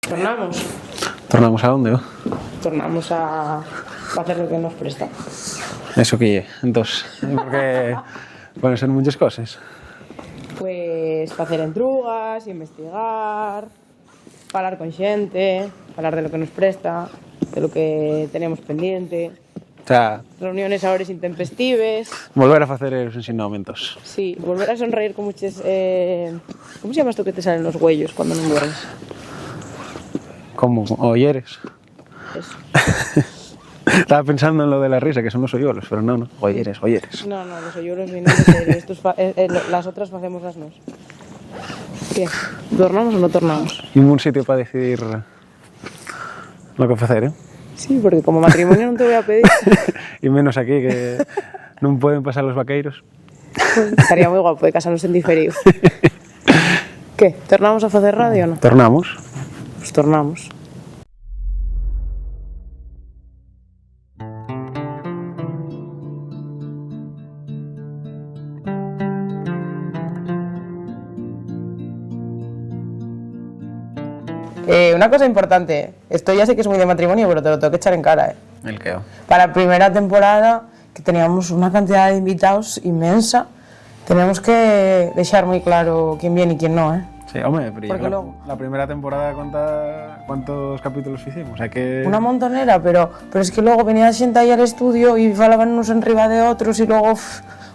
Tornamos. Tornamos a onde, Tornamos a facer o que nos presta. Eso que é, entós, porque poden ser muchas cosas. Pues facer entrugas, investigar, falar con xente, falar de lo que nos presta, de lo que tenemos pendiente. O sea, Reuniones a horas intempestives. volver a facer os ensinamentos. Sí, volver a sonreír con muchos... ¿Cómo se llama esto que te salen los huellos cuando no duermes? Como oyeres. Eso. Estaba pensando en lo de la risa, que son los hoyuelos, pero no, oyeres. No, los hoyuelos vienen de serie. Las otras facemos las nos. ¿Qué? ¿Tornamos o no tornamos? E un sitio para decidir lo que facer, Sí, porque como matrimonio non te voy a pedir. E menos aquí, que non poden pasar los vaqueiros. Estaría moi guapo de casarnos en diferido. ¿Qué? ¿Tornamos a facer radio o no? Tornamos. Pues tornamos. Una cosa importante, esto ya sé que es muy de matrimonio, pero te lo tengo que echar en cara. El queo. Para la primera temporada, que teníamos una cantidad de invitados inmensa, tenemos que dejar muy claro quién viene y quién no, Sí, hombre, pero Porque luego- la primera temporada conta cuántos capítulos hicimos, o sea que... Una montonera, pero es que luego venía xente aí al estudio y falaban unos enriba de otros y luego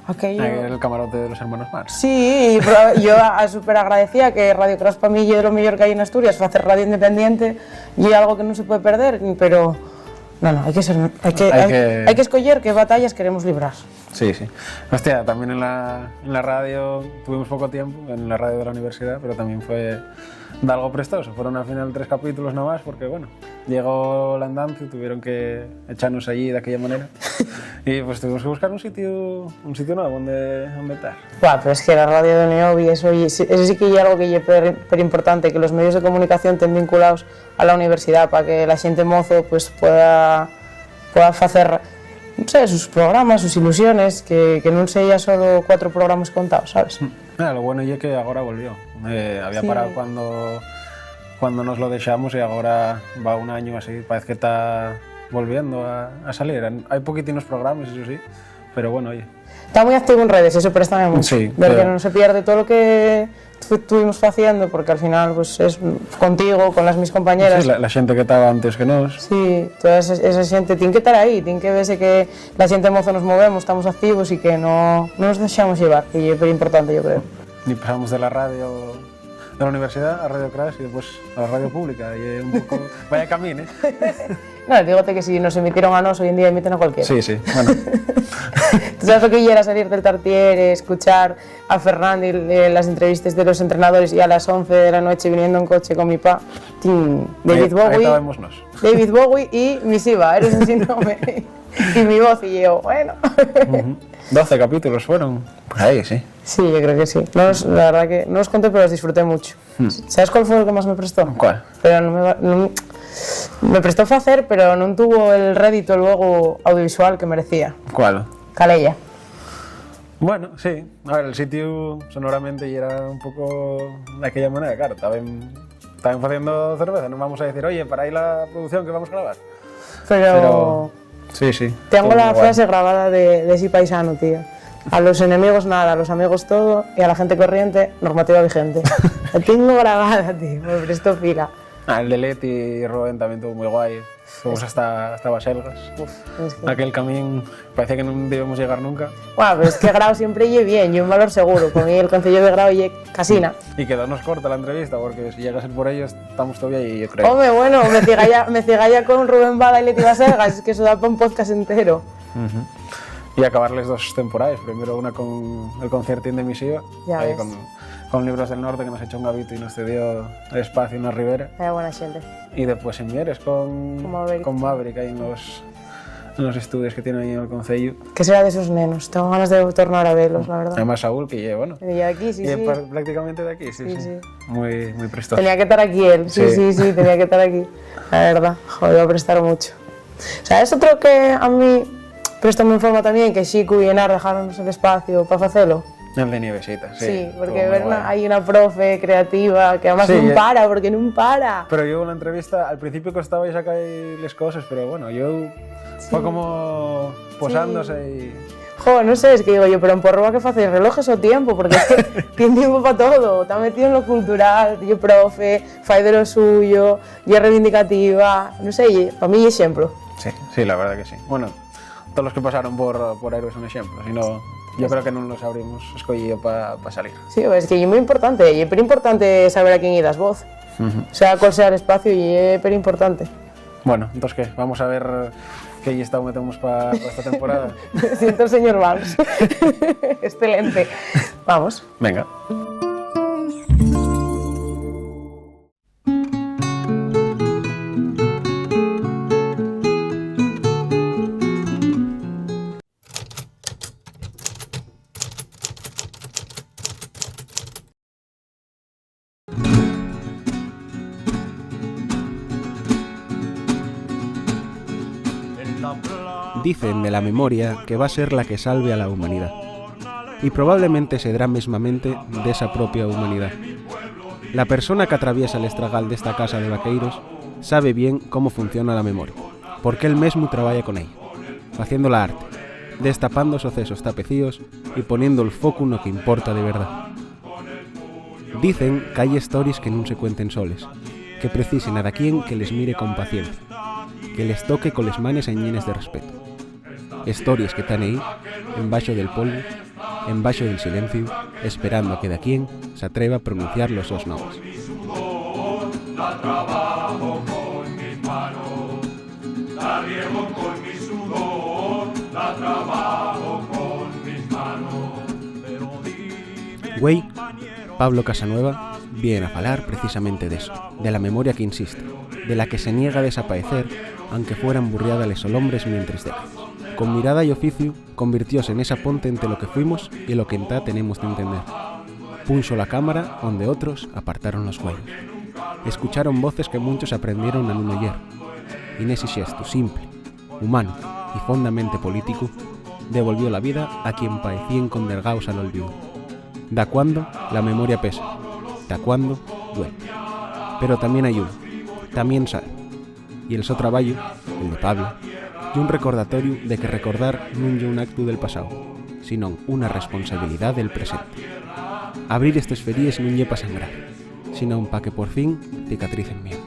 aquello... El camarote de los hermanos Mar. Sí, pero yo súper agradecía que Radio Cross para mí es lo mejor que hay en Asturias, hacer radio independiente y algo que no se puede perder, pero no, hay que escoger qué batallas queremos librar. Sí. Hostia, también en la radio tuvimos poco tiempo, en la radio de la universidad, pero también fue de algo prestoso. Fueron al final 3 capítulos nada más, porque bueno, llegó la andanza y tuvieron que echarnos allí de aquella manera. Y pues tuvimos que buscar un sitio nuevo donde estar. Buah, pero es que la radio de Neobi, eso sí que hay algo que es pero importante, que los medios de comunicación estén vinculados a la universidad para que la gente mozo pues pueda hacer, no sé, sus programas, sus ilusiones, que non sea solo 4 programas contados, sabes? Lo bueno es que ahora volvió. Había Sí. parado cuando nos lo dejamos y ahora va un año así, parece que está volviendo a salir. Hay poquitinos programas, eso sí, pero bueno, oye. Está muy activo en redes, eso préstame mucho. Sí, ver que pero- no se pierde todo lo que estuvimos haciendo, porque al final pues es contigo, con las mis compañeras. Sí, la gente que estaba antes que nos. Sí, toda esa xente tiene que estar aí, tiene que verse que la xente mozo nos movemos, estamos activos e que non nos deixamos llevar, que é very importante, yo creo. Y pasamos de la radio de la universidad a Radio Crash y después a la radio pública. Y un poco. Vaya camino, ¿eh? No, dígote que si nos emitieron a nos, hoy en día emiten a cualquiera. Sí, bueno. ¿Tú sabes lo que era salir del Tartier, escuchar a Fernando y las entrevistas de los entrenadores y a las 11 de la noche viniendo en coche con mi pa? David Ahí Bowie, estábamos nos. David Bowie y Misiva, eres un síndrome. Y mi voz y yo, bueno. 12 capítulos fueron. Pues ahí, sí. Sí, yo creo que sí. La verdad que no los conté, pero los disfruté mucho. ¿Sabes cuál fue el que más me prestó? ¿Cuál? Pero me prestó hacer, pero no tuvo el rédito luego audiovisual que merecía. ¿Cuál? Calella. Bueno, sí. A ver, el sitio sonoramente y era un poco de aquella manera, claro. Estaban haciendo cerveza, no vamos a decir, oye, para ahí la producción que vamos a grabar. Pero sí. tengo todo la muy guay. frase grabada de ese paisano, tío. A los enemigos nada, a los amigos todo y a la gente corriente, normativa vigente. La tengo grabada, tío, me prestó fila. El de Leti y Rubén también estuvo muy guay. Fuimos hasta Baselgas. Es que... Aquel camino parecía que no debíamos llegar nunca. Bueno, pero es que Grau siempre lle bien, y un valor seguro. Con el concello de Grau lle casina. Y quedarnos corta la entrevista, porque si llega a ser por ellos, estamos todavía ahí, yo creo. Hombre, bueno, me cigalla con Rubén Bada y Leti Baselgas, es que eso da para un podcast entero. Y acabarles 2 temporadas. Primero una con el conciertín de Misiva, Ya ahí ves. con Libros del Norte, que nos echó un gavito y nos cedió el espacio en la ribera. Vaya buena gente. Y después en Mieres con Maverick ahí en los estudios que tienen ahí en el concello. ¿Qué será de esos nenos? Tengo ganas de tornar a verlos, la verdad. Además Saúl, que lleva, bueno. Venía de aquí, sí, Y sí. prácticamente de aquí, sí. Sí. Muy prestoso. Tenía que estar aquí él, sí, tenía que estar aquí. La verdad, joder, va a prestar mucho. ¿Sabes otro que a mí prestó en forma también? Que Xico y Enar dejaron el espacio para hacerlo. El de Nievesitas, sí. Sí, porque hay una profe creativa que además sí, no para, porque no para. Pero yo en la entrevista, al principio costabais a caer las cosas, pero bueno, yo fue como posándose y... Joder, no sé, es que digo yo, pero en Porroba que facéis relojes o tiempo, porque es que tiene tiempo para todo, está metido en lo cultural, yo profe, fai de lo suyo, y es reivindicativa, no sé, para mí es ejemplo. Sí, la verdad que sí. Bueno, todos los que pasaron por Héroes son ejemplos, y no... Yo creo que non los habríamos escollido para salir. Sí, es que é moi importante, e é pero importante saber a quen lle das voz. O sea, cual sea el espacio, e é pero importante. Bueno, entonces, ¿qué? Vamos a ver qué listado metemos para esta temporada. Me siento el señor Vance. Excelente. Vamos. Venga. Dicen de la memoria que va a ser la que salve a la humanidad. Y probablemente será mesmamente de esa propia humanidad. La persona que atraviesa el estragal de esta casa de vaqueiros sabe bien cómo funciona la memoria, porque él mesmo traballa con ella, haciendo la arte, destapando sucesos tapecíos y poniendo el foco en lo que importa de verdad. Dicen que hay stories que no se cuenten soles, que precisen a quien que les mire con paciencia, que les toque con les manes llenes de respeto. Stories que están ahí, embaixo del polvo, embaixo del silencio, esperando a que de quien se atreva a pronunciar los sus nombres. La trabajo con mis manos, la riego con mi sudor, la trabajo con mis manos. Pero dime, Güey, Pablo Casanueva viene a falar precisamente de eso, de la memoria que insiste, de la que se niega a desaparecer, aunque fueran burriada les hombres mientras décadas. Con mirada y oficio, convirtióse en esa ponte entre lo que fuimos y lo que entá tenemos de entender. Punxo la cámara donde otros apartaron los cuellos. Escucharon voces que muchos aprendieron a no oyer. Y nese xesto simple, humano y fondamente político, devolvió la vida a quien parecían condergaos al olvido. Da cuando la memoria pesa, da cuando duele. Pero también hay uno, también sale. Y el so traballo, el de Pablo, y un recordatorio de que recordar non é un acto del pasado, sino una responsabilidad del presente. Abrir estes feríes non lle pa sangrar, sino pa que por fin cicatricen bien.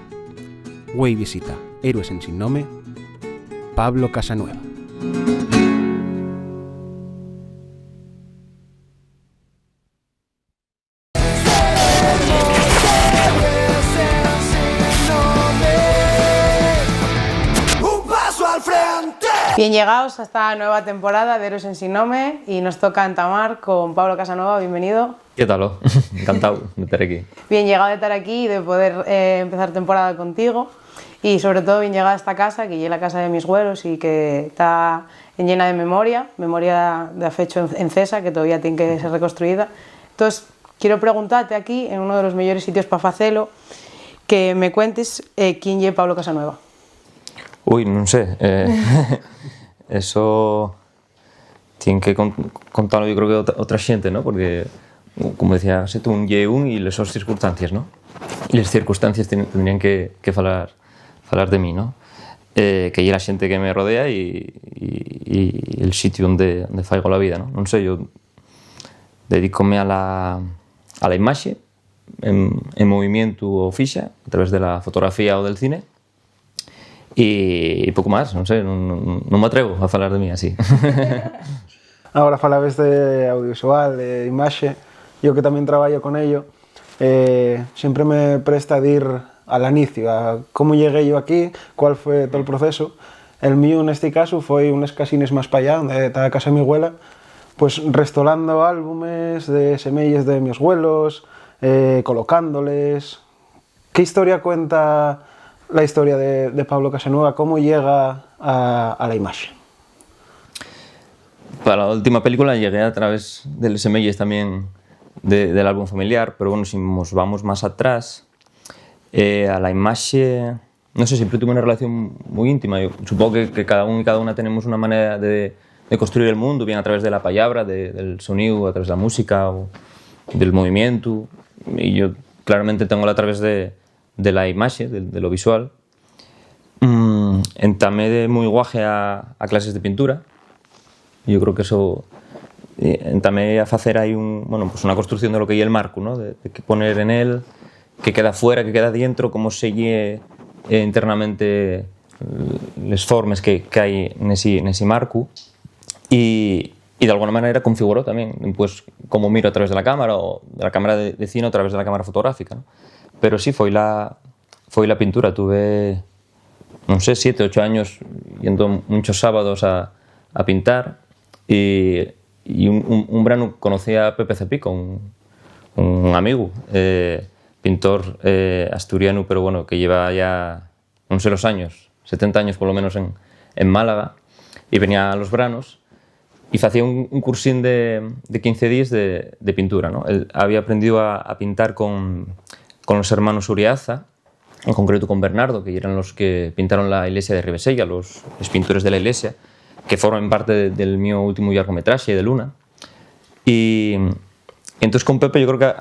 Güey visita Héroes en sin nome, Pablo Casanueva. Bien, llegados a esta nueva temporada de Héroes en sin nome y nos toca entamar con Pablo Casanueva, bienvenido. ¿Qué tal? Encantado de estar aquí. Bien llegado de estar aquí y de poder empezar temporada contigo y sobre todo bien llegada a esta casa, que es la casa de mis abuelos y que está llena de memoria de afecho en Cesa, que todavía tiene que ser reconstruida. Entonces, quiero preguntarte aquí, en uno de los mejores sitios para hacerlo, que me cuentes quién es Pablo Casanueva. Uy, no sé. Eso tiene que contarlo, yo creo que otra gente, ¿no? Porque, como decía, se tuvo un y y las circunstancias, ¿no? Y las circunstancias tendrían que falar de mí, ¿no? Que es la gente que me rodea y el sitio donde faigo la vida, ¿no? No sé, yo dedícome a la imagen en movimiento o ficha, a través de la fotografía o del cine. Y poco más, no sé, no me atrevo a falar de mí así. Ahora falabes de audiovisual, de imaxe, yo que tamén traballo con ello, sempre me presta de ir al inicio, a como llegué yo aquí, cuál fue todo el proceso. El mío en este caso foi unes casines máis pa allá, onde está a casa de mi abuela, pues restolando álbumes de semelles de mis abuelos, colocándoles. ¿Qué historia cuenta la historia de Pablo Casanueva? ¿Cómo llega a la imagen? Para la última película llegué a través de los semelles también del álbum familiar, pero bueno, si nos vamos más atrás, a la imagen, no sé, siempre tuve una relación muy íntima. Yo supongo que cada uno y cada una tenemos una manera de construir el mundo, bien a través de la palabra, del sonido, a través de la música o del movimiento. Y yo claramente tengo a través de la imagen, de lo visual. Entamé de muy guaje a clases de pintura. Yo creo que eso entamé a hacer ahí una construcción de lo que hay el marco, ¿no? de qué poner en él, qué queda fuera, qué queda dentro, cómo se lle internamente les formes que hay en ese marco y de alguna manera configuró también pues, cómo miro a través de la cámara o de la cámara de cine o a través de la cámara fotográfica, ¿no? Pero sí, fue la pintura. Tuve, no sé, 7, 8 años yendo muchos sábados a pintar y un verano conocí a Pepe Cepico, un amigo, pintor asturiano, pero bueno, que lleva ya, no sé los años, 70 años por lo menos en Málaga, y venía a los veranos y hacía un cursín de 15 días de pintura, ¿no? Él había aprendido a pintar con los hermanos Uriaza, en concreto con Bernardo, que eran los que pintaron la iglesia de Ribesella, los pintores de la iglesia, que forman parte del mío último largometraje, de Luna. Y entonces con Pepe yo creo que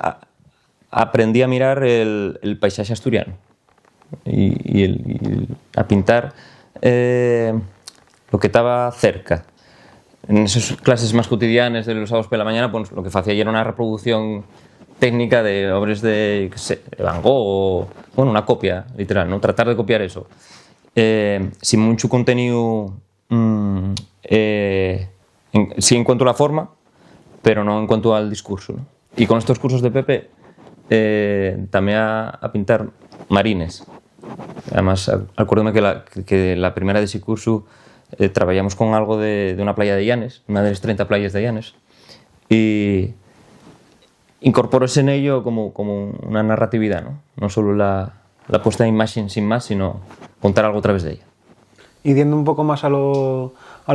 aprendí a mirar el paisaje asturiano y a pintar lo que estaba cerca. En esas clases más cotidianas de los sábados por la mañana, pues lo que hacía era una reproducción técnica de obras de Van Gogh, o una copia, literal, ¿no? Tratar de copiar eso. Sin mucho contenido, sí en cuanto a la forma, pero no en cuanto al discurso, ¿no? Y con estos cursos de Pepe también a pintar marines. Además, acuérdome que la primera de ese curso trabajamos con algo de una playa de Llanes, una de las 30 playas de Llanes, y incorporó en ello como una narratividad, ¿no? No solo la puesta de imagen sin más, sino contar algo a través de ella. Y yendo un poco más a lo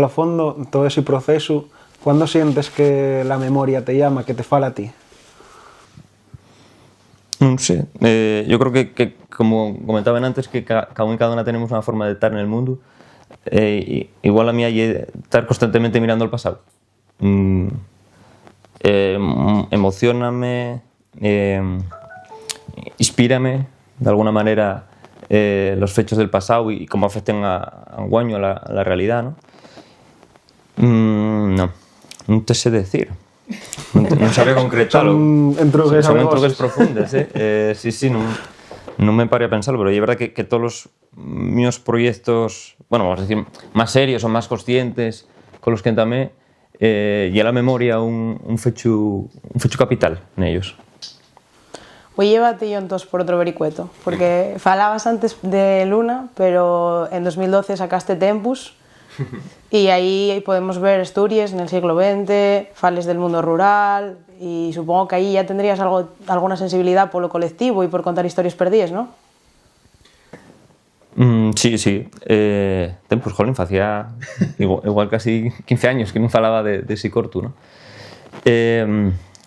fondo, todo ese proceso, ¿cuándo sientes que la memoria te llama, que te fala a ti? No sé, yo creo que como comentaban antes, que cada uno y cada una tenemos una forma de estar en el mundo. Igual a mí hay estar constantemente mirando el pasado. Emocióname, inspírame de alguna manera los hechos del pasado y cómo afectan a guaño a la realidad, ¿no? No te sé decir. No sabría concretarlo. Son entrugues profundas, ¿eh? Sí, no me paré a pensarlo, pero es verdad que todos los míos proyectos, bueno, vamos a decir, más serios o más conscientes con los que entamé, y a la memoria un fecho capital en ellos. Hoy llévate yo entonces por otro vericueto, porque falabas antes de Luna, pero en 2012 sacaste Tempus, y ahí podemos ver Asturias en el siglo XX, fales del mundo rural, y supongo que ahí ya tendrías alguna sensibilidad por lo colectivo y por contar historias perdidas, ¿no? Sí. Tempus, jolín, hacía igual casi 15 años que no falaba de ese corto, ¿no?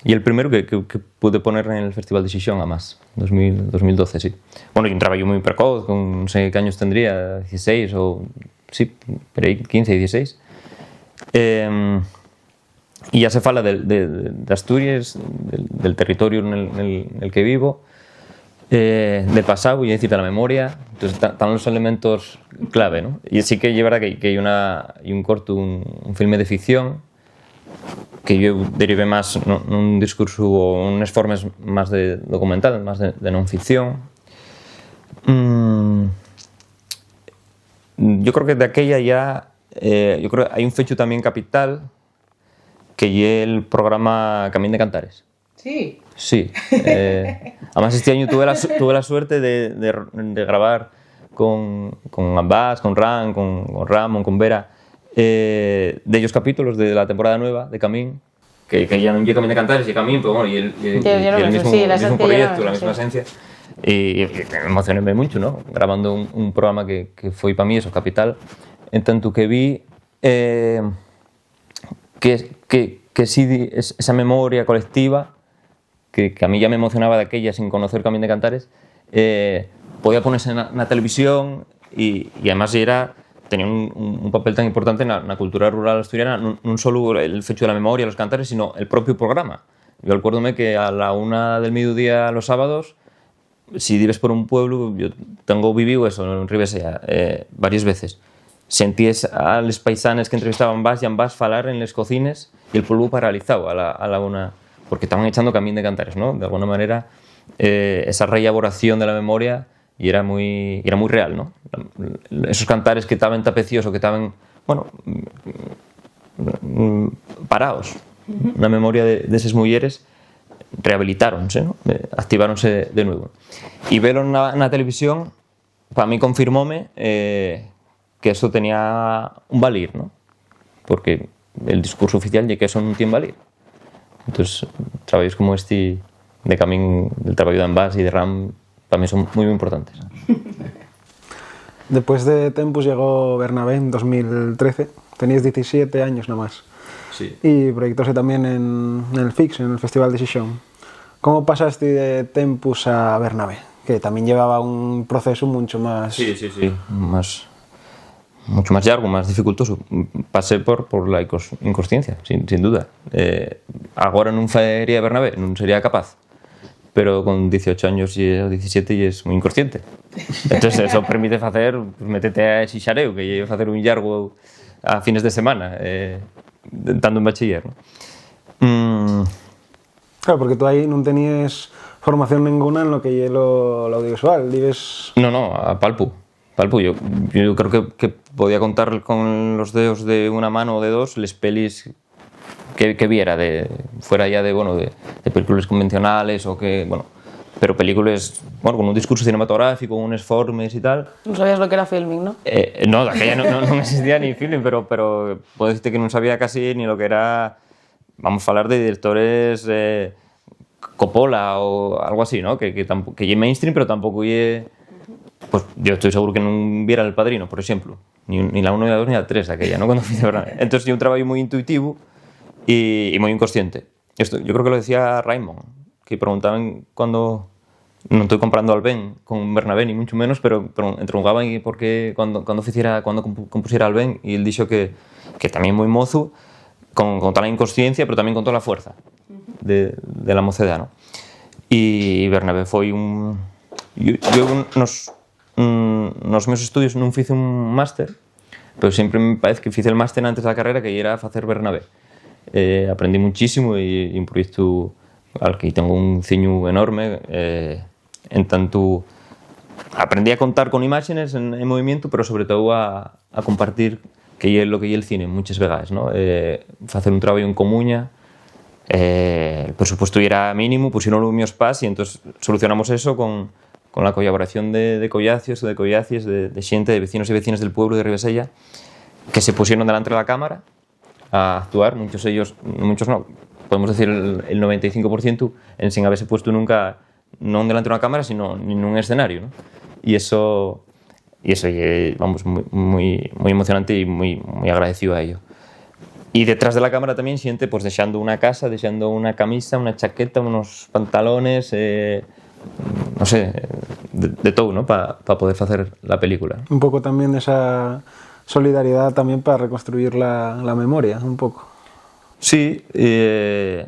Y el primero que pude poner en el Festival de Xixón, además, 2012, sí. Bueno, yo entraba yo muy precoz, con no sé qué años tendría, 16 o... Sí, pero ahí 15, 16. Y ya se fala de Asturias, del territorio en el que vivo, del pasado y decir de la memoria. Entonces están los elementos clave, ¿no? Y sí que es verdad que hay un corto, un filme de ficción, que yo derivé más un discurso o unas formas más de documental, más de non ficción. Yo creo que de aquella ya yo creo que hay un fecho también capital, que es el programa Camín de Cantares. Sí. Sí. Además este año tuve la suerte de grabar con Abbas, con Ran, con Ramón, con Vera, de ellos capítulos de la temporada nueva de Camín, que ya no es Camín de Cantares y Camín, pero bueno, y el mismo proyecto, la misma esencia. Y me emocioné mucho, ¿no? Grabando un programa que fue para mí eso, capital, en tanto que vi que sí, esa memoria colectiva que a mí ya me emocionaba de aquella sin conocer Camín de Cantares, podía ponerse en la televisión y además era tenía un papel tan importante na cultura rural asturiana, non só el fecho da memoria, los cantares, sino el propio programa. Yo acuérdome que a la 1 del mediodía los sábados, si vives por un pueblo, yo tengo vivido eso en Ribesella varias veces, sentíes a los paisanes que entrevistaban vas y ambas falar en les cocines y el pueblo paralizado a la 1, porque estaban echando camín de cantares, ¿no? De alguna manera, esa reelaboración de la memoria y era muy real, ¿no? Esos cantares que estaban tapeciosos, que estaban, bueno, parados na memoria de esas mulleres, rehabilitáronse, ¿no? Activáronse de nuevo. Y verlo na televisión, para mí confirmóme que eso tenía un valir, ¿no? Porque el discurso oficial de que eso non tiene valir. Entonces, trabajos como este de camín del trabajo de Ambas y de RAM para mí son muy importantes. Después de Tempus llegó Bernabé en 2013, tenías 17 años nomás. Sí. Y proyectóse también en el FIX, en el Festival de Xixón. ¿Cómo pasaste de Tempus a Bernabé? Que también llevaba un proceso mucho más... Sí. Mucho más largo, más dificultoso. Pasé por la inconsciencia, sin duda. Ahora non faría Bernabé, non sería capaz. Pero con 18 años o 17 y es muy inconsciente. Entonces eso permite hacer, pues, métete a xixareo, que llevo a hacer un largo a fines de semana, estando en bachiller, ¿no? Claro, porque tú ahí no tenías formación ninguna en lo que es lo audiovisual, dices... No, a palpu. Yo creo que podía contar con los dedos de una mano o de dos les pelis que viera, fuera ya de películas convencionales o que, bueno, pero películas, bueno, con un discurso cinematográfico, unos formes y tal. No sabías lo que era filming, ¿no? No, de aquella no existía ni filming, pero puedo decirte que no sabía casi ni lo que era, vamos a hablar de directores Coppola o algo así, ¿no? Que es mainstream, pero tampoco es... Pues yo estoy seguro que no viera El Padrino, por ejemplo, ni la 1, ni la 2, ni la 3 de aquella, ¿no? Cuando fui de Bernabé. Entonces yo un trabajo muy intuitivo y muy inconsciente. Esto, yo creo que lo decía Raymond, que preguntaban cuando... No estoy comprando al Ben con Bernabé, ni mucho menos, pero entroncaban por qué cuando compusiera al Ben, y él dijo que también muy mozo, con toda la inconsciencia, pero también con toda la fuerza de la mocedad, ¿no? Y Bernabé fue un... Yo nos meus estudios non fice un máster, pero sempre me parece que fice el máster antes da carrera, que era facer Bernabé. Aprendí muchísimo e un proyecto al que tengo un ciño enorme, en tanto aprendí a contar con imágenes en movimiento, pero sobre todo a compartir que é lo que é el cine muchas veces, ¿no? Facer un traballo en comuña, el presupuesto era mínimo, pusieron los míos pas y entonces solucionamos eso con la colaboración de collacios o de collacies, de xente, de vecinos y vecinas del pueblo de Ribesella, que se pusieron delante de la cámara a actuar, muchos no, podemos decir el 95%, sin haberse puesto nunca, no delante de una cámara, sino en un escenario, ¿no? Y eso vamos, muy emocionante y muy agradecido a ello. Y detrás de la cámara también siente, pues dejando una casa, dejando una camisa, una chaqueta, unos pantalones, no sé, de todo, ¿no? Para poder hacer la película. Un poco también esa solidaridad también para reconstruir la memoria, un poco. Sí, eso,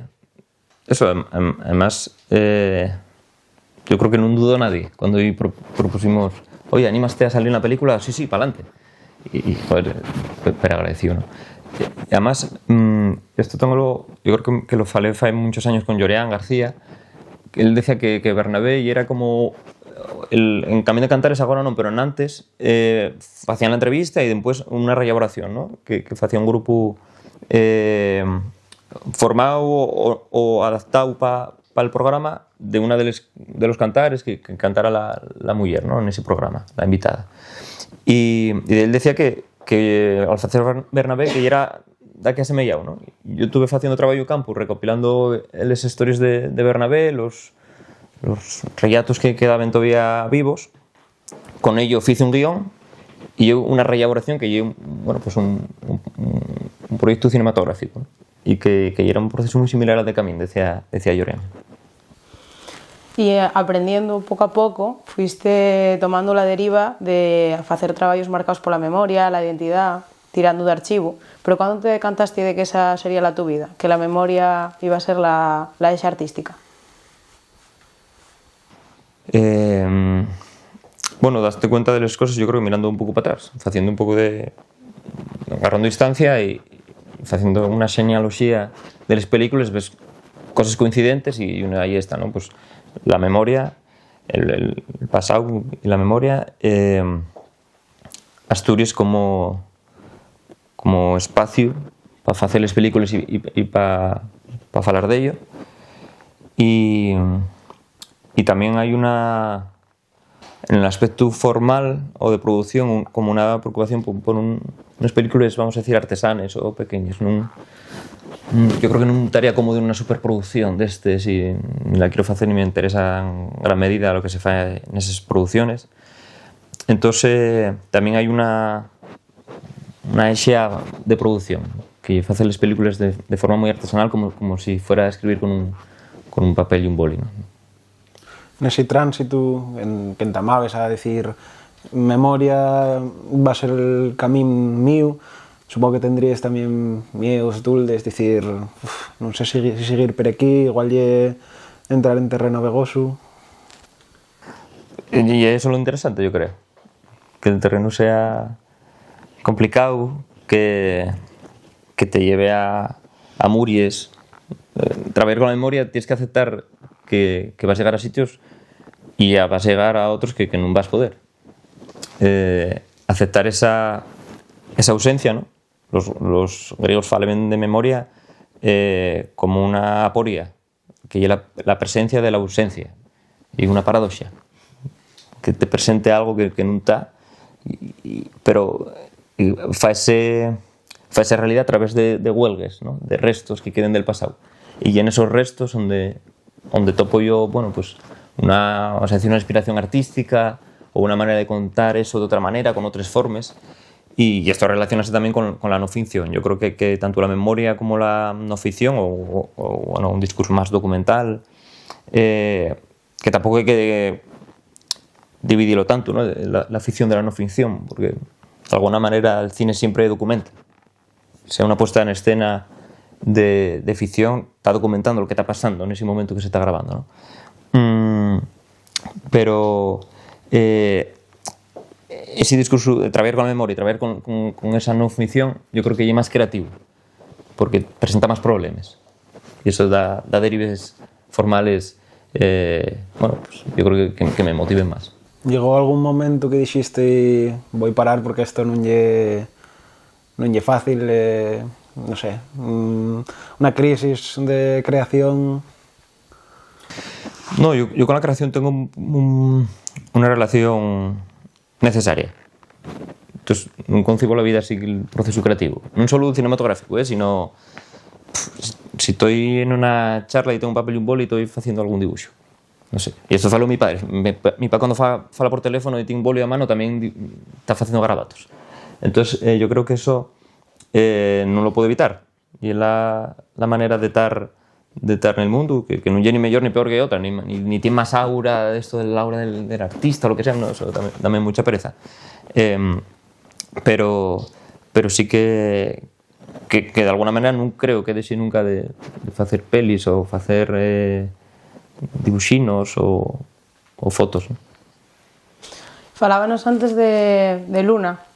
además, yo creo que no dudó nadie cuando propusimos, oye, ¿animaste a salir una película? Sí, para adelante. Y joder, pero agradecido, ¿no? Y además, esto yo creo que lo falé hace muchos años con Lloreán García. Él decía que Bernabé era como en Camino de Cantares, ahora no, pero en antes hacían la entrevista y después una reelaboración, ¿no? Que hacía un grupo formado o adaptado para el programa de una de los cantares que cantara la mujer, ¿no? En ese programa, la invitada. Y él decía que al hacer Bernabé, que era da que asemellado, ¿no? Yo estuve haciendo trabajo de campo, recopilando las historias de Bernabé, los relatos que quedaban todavía vivos. Con ello hice un guión y una reelaboración que lleva, bueno, pues un proyecto cinematográfico, ¿no? Y que era un proceso muy similar al de Camín, decía Lloreán. E aprendendo pouco a pouco, fuiste tomando la deriva de facer traballos marcados pola memoria, la identidade, tirando de archivo. Pero cando te decantaste de que esa sería la tu vida? Que la memoria iba a ser la exa artística? Bueno, daste cuenta de las cosas, yo creo que mirando un pouco para atrás, haciendo un pouco de... agarrando distancia y haciendo una genealogía de las películas, ves cosas coincidentes y ahí está, ¿no? Pues la memoria, el pasado y la memoria, Asturias como espacio para hacer las películas y para falar de ello. Y también hay una, en el aspecto formal o de producción, como una preocupación por unas películas, vamos a decir, artesanas o pequeñas. Yo creo que non estaría como de una superproducción destes e ni la quiero facer ni me interesa en gran medida lo que se fai nesas producciones. Entonces tamén hai una exea de producción que face as películas de forma moi artesanal como si fuera a escribir con un papel e un boli, ¿no? Nese tránsito en que entamabes a decir memoria va a ser el camín mío, supongo que tendrías tamén miedos, duldes, dicir non sei se seguir per aquí, igual lle entrar en terreno vegoso. E eso é lo interesante, yo creo, que el terreno sea complicado, que te lleve a muries. Trabajar con la memoria tienes que aceptar que vas a llegar a sitios y vas a llegar a otros que non vas a poder. Aceptar esa ausencia, ¿no? Los griegos falaban de memoria como una aporia, que es la presencia de la ausencia, y una paradoxa, que te presente algo que non está, pero faese realidad a través de huelgues, ¿no? De restos que queden del pasado. Y en esos restos donde topo yo, bueno, pues vamos a decir, una inspiración artística o una manera de contar eso de otra manera, con otras formas. Y esto relacionarse también con la no ficción. Yo creo que tanto la memoria como la no ficción, o bueno, un discurso más documental, que tampoco hay que dividirlo tanto, ¿no? La ficción de la no ficción, porque de alguna manera el cine siempre documenta. Sea una puesta en escena de ficción, está documentando lo que está pasando en ese momento que se está grabando, ¿no? Pero ese discurso de trabajar con la memoria y trabajar con esa no ficción, yo creo que es más creativo, porque presenta más problemas y eso da derives formales, bueno, pues yo creo que me motiven más. Llegó algún momento que dijiste voy parar porque esto non lle fácil, no sé, una crisis de creación? No, yo con la creación tengo una relación necesaria. Entonces, non concibo la vida así, el proceso creativo. Non solo cinematográfico, sino si estoy en una charla y tengo un papel y un boli, estoy haciendo algún dibujo. No sé. Y esto falo mi padre. Mi padre cuando fala por teléfono y tiene un boli a mano también está haciendo garabatos. Entonces, yo creo que eso non lo puedo evitar. Y es la manera de estar en el mundo, que non es ni mejor ni peor que otra, ni tiene más aura de esto del aura del artista o lo que sea, no, eso dame mucha pereza. Pero sí que de alguna manera non creo que deixe nunca de facer pelis ou facer dibuxinos ou fotos, ¿no? Falábanos antes de Luna.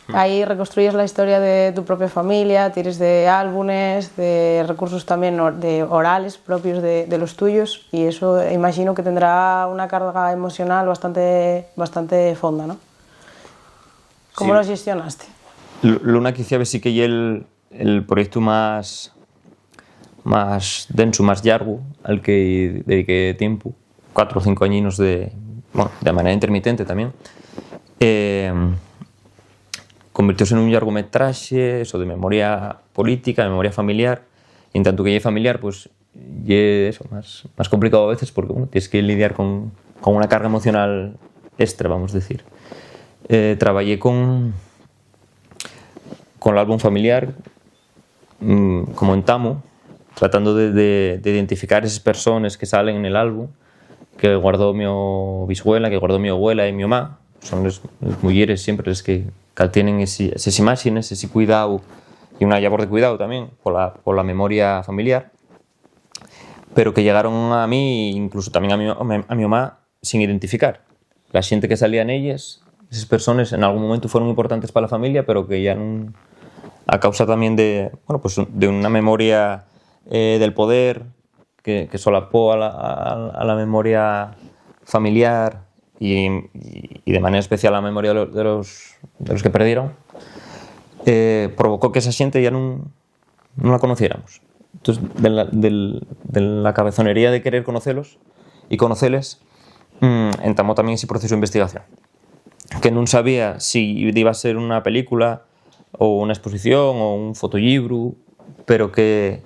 Ahí reconstruyes la historia de tu propia familia, tires de álbumes, de recursos también de orales propios de los tuyos, y eso imagino que tendrá una carga emocional bastante fonda, ¿no? ¿Cómo lo gestionaste? Luna quizá sí que es el proyecto más denso, más largo, al que dediqué tiempo, 4 o 5 añinos de manera intermitente también. Convirtióse en un largometraje, eso de memoria política, de memoria familiar, y en tanto que es familiar, pues es eso, más complicado a veces porque tienes que lidiar con una carga emocional extra, vamos a decir. Trabajé con el álbum familiar, como en Tamo, tratando de identificar esas personas que salen en el álbum que guardó mi bishuela, que guardó mi abuela y mi mamá. Son las mujeres siempre las que tienen esas imágenes, ese cuidado y una labor de cuidado también por la memoria familiar, pero que llegaron a mí, incluso también a mi mamá, sin identificar. La gente que salía en ellas, esas personas en algún momento fueron importantes para la familia, pero que ya no, a causa también de una memoria del poder que solapó a la memoria familiar y de manera especial a la memoria de los que perdieron, provocó que esa gente ya no la conociéramos. Entonces, de la cabezonería de querer conocerlos y conocerles, entamó también ese proceso de investigación, que no sabía si iba a ser una película o una exposición o un fotolibro, pero que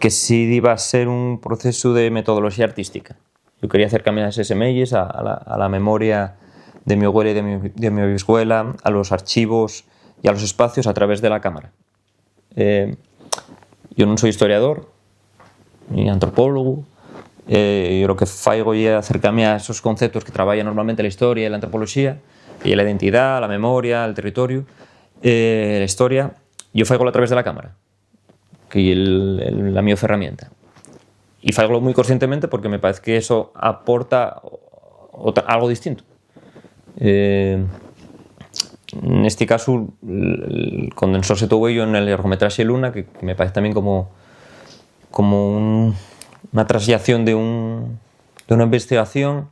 sí iba a ser un proceso de metodología artística. Yo quería acercarme a esas semillas, a la memoria de mi abuela y de mi bishuela, a los archivos y a los espacios a través de la cámara. Yo no soy historiador ni antropólogo. Yo lo que faigo es acercarme a esos conceptos que trabaja normalmente la historia y la antropología, y la identidad, la memoria, el territorio, la historia. Yo faigo a través de la cámara, que es la mi herramienta. Y faigo muy conscientemente porque me parece que eso aporta algo distinto. En este caso, condensóse todo ello en el largometraje Luna, que me parece también como una traslación de una investigación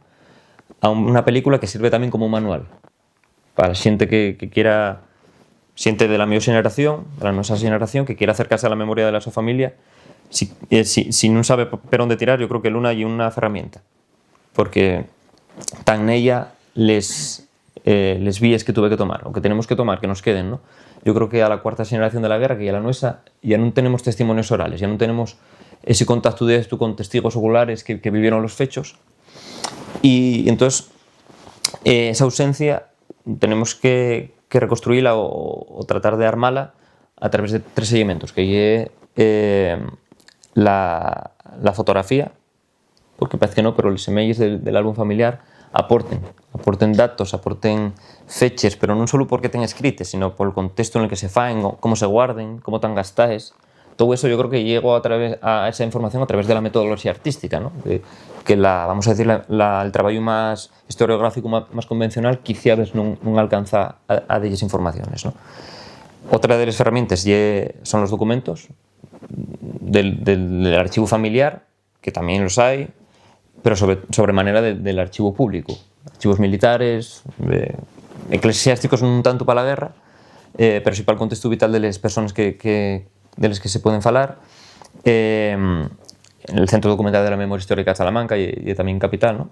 a una película que sirve también como un manual para la gente que quiera, gente de la mi generación, de la nuestra generación, que quiera acercarse a la memoria de la su familia. Si no sabe por dónde tirar, yo creo que Luna es una herramienta, porque tan en ella les vías que tuve que tomar, o que tenemos que tomar, que nos queden, ¿no? Yo creo que a la cuarta generación de la guerra, que ya la nuestra, ya no tenemos testimonios orales, ya no tenemos ese contacto directo con testigos oculares que vivieron los hechos, y entonces esa ausencia tenemos que reconstruirla o tratar de armarla a través de 3 elementos, que es la fotografía, porque parece que no, pero los emails del álbum familiar aporten datos, aporten fechas, pero non solo porque ten escrites, sino por el contexto en el que se faen, cómo se guarden, cómo tan gastáis. Todo eso yo creo que llego a esa información a través de la metodología artística, ¿no? Que vamos a decir, el trabajo más historiográfico, más convencional, quizá no alcanza a ellas informaciones, ¿no? Otra de las herramientas son los documentos del archivo familiar, que también los hay, pero sobremanera del archivo público, archivos militares, eclesiásticos un tanto para la guerra, pero sí para el contexto vital de las personas de las que se pueden falar, en el Centro Documental de la Memoria Histórica de Salamanca y también Capital, ¿no?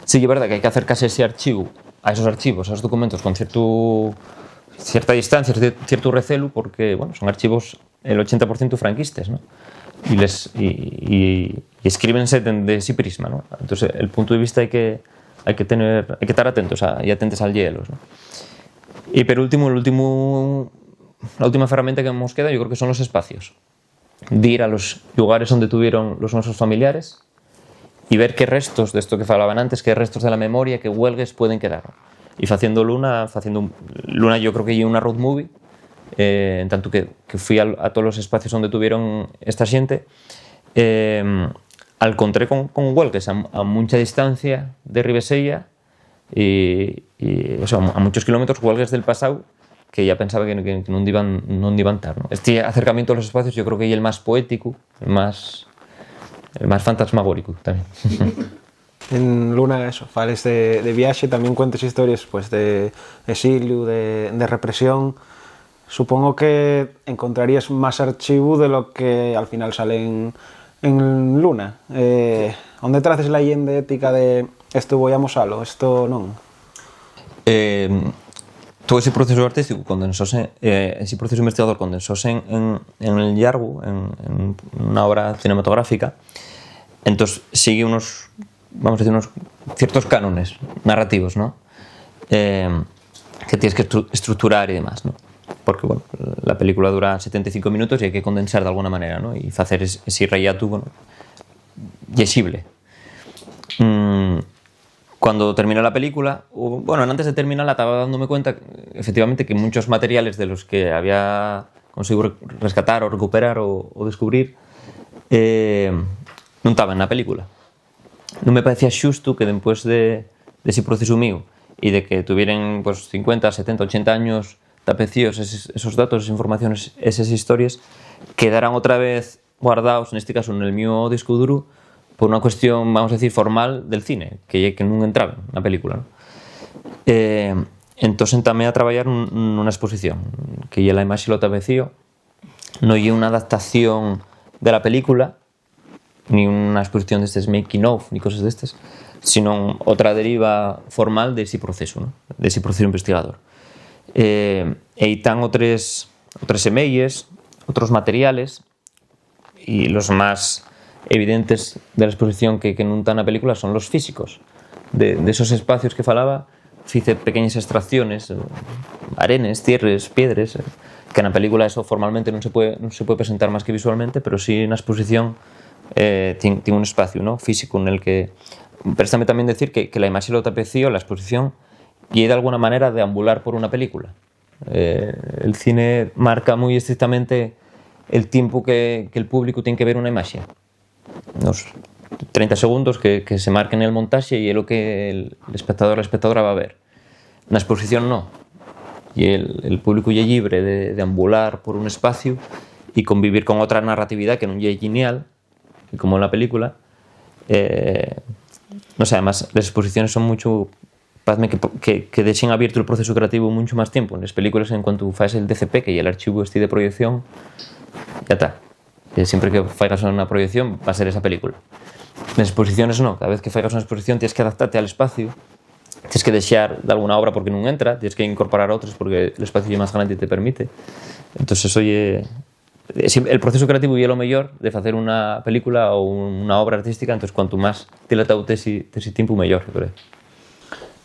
Sí, es verdad que hay que acercarse a esos archivos, a esos documentos con cierta distancia, cierto recelo, porque bueno, son archivos el 80% franquistas, ¿no? Y escríbense de ese prisma, ¿no? Entonces el punto de vista hay que estar atentos y atentos al hielo, ¿no? Y por último, la última herramienta que nos queda, yo creo que son los espacios, de ir a los lugares donde tuvieron los nuestros familiares y ver qué restos de esto que falaban antes, qué restos de la memoria, qué huelgues pueden quedar. Y haciendo Luna yo creo que hay una road movie, en tanto que fui a todos los espacios donde tuvieron esta gente, al encontré con huelgues a mucha distancia de Ribesella y o sea, a muchos kilómetros, huelgues del pasado que ya pensaba que no iban estar, ¿no? Este acercamiento a los espacios yo creo que es el más poético, el más fantasmagórico también. En Luna, eso, fales de viaje, también cuentes historias pues, de exilio, de represión. Supongo que encontrarías más archivo de lo que al final sale en Luna. ¿Dónde traces la leyenda ética de esto voy a mosalo, esto non? Todo ese proceso artístico condensóse, ese proceso investigador condensóse en el Yargu, en una obra cinematográfica. Entonces sigue unos ciertos cánones narrativos, ¿no? Que tienes que estructurar y demás, ¿no? Porque bueno, la película dura 75 minutos y hay que condensar de alguna manera, ¿no? Y hacer ese relato, bueno, lesible. Cuando terminé la película, bueno, antes de terminarla estaba dándome cuenta, efectivamente, que muchos materiales de los que había conseguido rescatar o recuperar o descubrir non estaban na película. Non me parecía xusto que despois de ese proceso mío e de que tuvieran pues, 50, 70, 80 años tapecíos esos datos, esas informaciones, esas historias, quedaran otra vez guardados, en este caso en el mío disco duro, por una cuestión, vamos a decir, formal del cine, que non entraba na película, ¿no? Entón tamén a traballar nunha exposición, que é la imaxe lo tapecío, non é unha adaptación de la película, ni unha exposición destes making of, ni cosas destes, sino outra deriva formal dese proceso, ¿no? Dese proceso investigador. E están outros semelles, outros materiales, e los máis evidentes de la exposición que non están na película son los físicos. De esos espacios que falaba, hice pequeñas extracciones, arenes, tierras, piedras, que na película eso formalmente non se puede presentar máis que visualmente, pero sí na exposición tiene un espacio, ¿no? Físico en el que... Préstame también decir que la imaxe lo tapecío, la exposición, y de alguna manera deambular por una película. El cine marca muy estrictamente el tiempo que el público tiene que ver una imaxe. Unos 30 segundos que se marquen en el montaje y es lo que el espectador o la espectadora va a ver. Na exposición no. Y el público ya libre de deambular por un espacio y convivir con otra narratividad que non é lineal, como en la película. No sé, además las exposiciones son mucho... Parece que dejen abierto el proceso creativo mucho más tiempo. En las películas, en cuanto fas el DCP, que é el archivo este de proyección, ya está. Siempre que faigas una proyección va a ser esa película. En las exposiciones no, cada vez que faigas una exposición tienes que adaptarte al espacio, tienes que deixar de alguna obra porque non entra, tienes que incorporar otras porque el espacio é máis grande e te permite. Entonces eso el proceso creativo é lo mellor de facer unha película ou unha obra artística, entonces cuanto máis dilatado ese tiempo mellor, creo.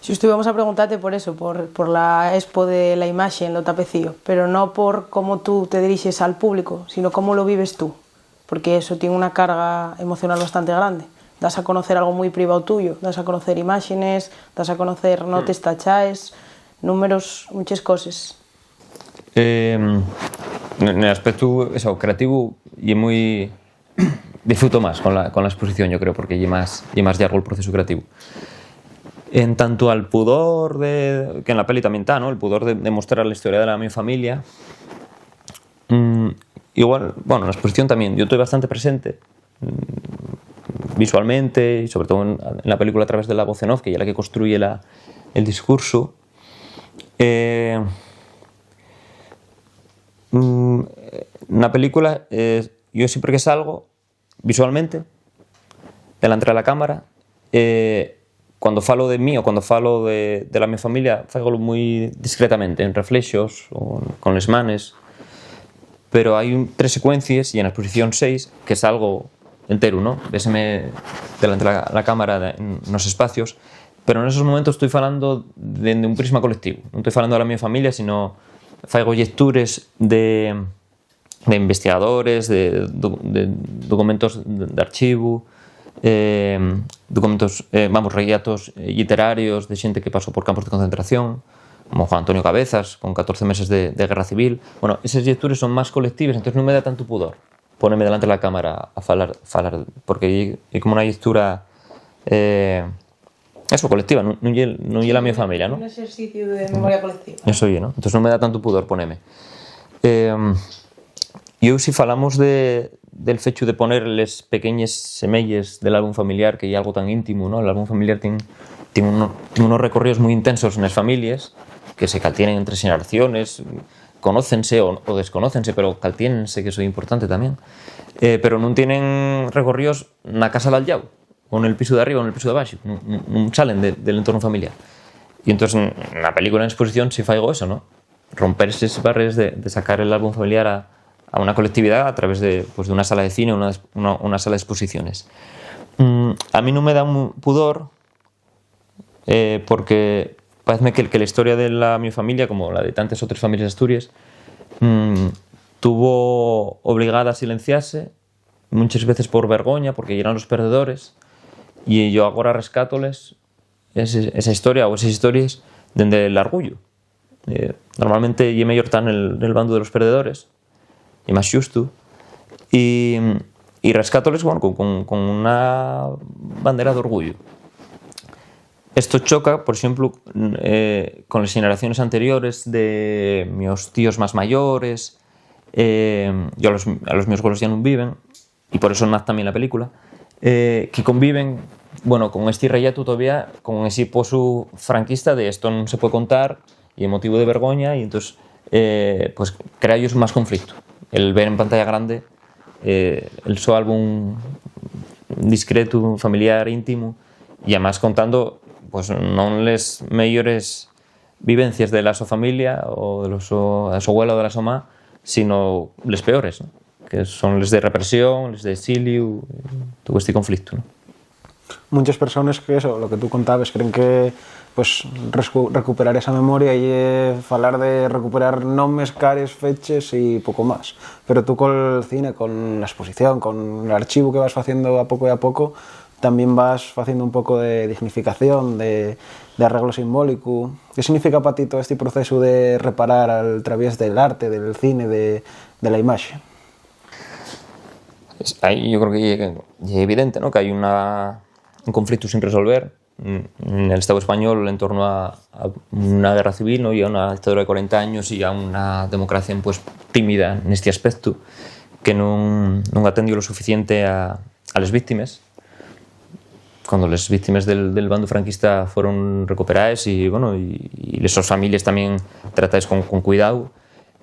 Xusto íbamos a preguntarte por eso, por la expo de la imaxe en lo tapecío, pero no por cómo tú te diriges al público, sino cómo lo vives tú, porque eso tiene una carga emocional bastante grande. Das a conocer algo moi privado tuyo, das a conocer imágenes, das a conocer notes tachaes, números, muchas cosas. En el aspecto creativo y muy disfruto más con la exposición, yo creo, porque es más largo el proceso creativo. En tanto al pudor que en la peli también está, ¿no? El pudor de mostrar la historia de mi familia, igual, bueno, en la exposición también yo estoy bastante presente visualmente y sobre todo en la película a través de la voz en off, que es la que construye el discurso. En la película yo siempre que salgo visualmente delante de la cámara, cuando falo de mí o cuando falo de la mi familia, falo muy discretamente, en reflexos o con les manes, pero hay 3 secuencias y en la exposición 6 que salgo entero, ¿no? Véseme delante de la cámara en los espacios, pero en esos momentos estoy falando de un prisma colectivo, non estoy falando de la mi familia, sino faigo lectures de investigadores, de documentos de archivo, documentos, relatos literarios de xente que pasou por campos de concentración, como Juan Antonio Cabezas, con 14 meses de guerra civil. Bueno, esas lecturas son máis colectivas, entonces non me da tanto pudor ponerme delante de la cámara a falar porque é como unha lectura eso, colectiva, non é la mi familia, ¿no? Un ejercicio de memoria colectiva. Eso é, ¿no? Entonces non me da tanto pudor ponerme. E eu, si falamos del fecho de poner les pequeñas semelles del álbum familiar, que é algo tan íntimo, ¿no? El álbum familiar ten unos recorridos moi intensos nas familias, que se caltienen entre generaciones, conócense o desconócense, pero caltiénense, que eso é importante tamén. Pero non tienen recorridos na casa de al llau, o en el piso de arriba o en el piso de abaixo, non salen del entorno familiar. E entón, na película en exposición, si faigo eso, ¿no? Romper eses barreres de sacar el álbum familiar a una colectividad a través de una sala de cine o una sala de exposiciones. A mí non me da un pudor porque parece que la historia de mi familia, como la de tantas otras familias de Asturias, tuvo obligada a silenciarse, muchas veces por vergoña, porque eran los perdedores, y yo agora rescátoles esa historia ou esas historias dende el orgullo. Normalmente é mellor estar nel bando de los perdedores, é máis xusto, e rescátoles bueno, con una bandera de orgullo. Esto choca, por ejemplo, con las generaciones anteriores de mis tíos más mayores, yo a los míos abuelos ya no viven, y por eso nace también la película, que conviven bueno, con este rellato todavía, con ese pozo franquista de esto no se puede contar, y es motivo de vergüenza, y entonces pues crea ellos más conflicto. El ver en pantalla grande el su álbum discreto, familiar, íntimo, y además contando pues non les mellores vivencias de la su familia o de su abuela o de la su mamá, sino les peores, ¿no? Que son les de represión, les de exilio, todo este conflicto, ¿no? Muchas personas que eso, lo que tú contabas, creen que pues recuperar esa memoria y falar de recuperar nombres, cares, fechas y poco más. Pero tú con el cine, con la exposición, con el archivo que vas haciendo a poco, también vas haciendo un poco de dignificación, de arreglo simbólico. ¿Qué significa para ti todo este proceso de reparar a través del arte, del cine, de la imagen? Yo creo que es evidente, ¿no? Que hay un conflicto sin resolver en el Estado español en torno a una guerra civil, ¿no? Y a una dictadura de 40 años y a una democracia pues, tímida en este aspecto que no atendió lo suficiente a las víctimas. Cuando las víctimas del bando franquista fueron recuperadas y bueno y esas familias también tratadas con cuidado,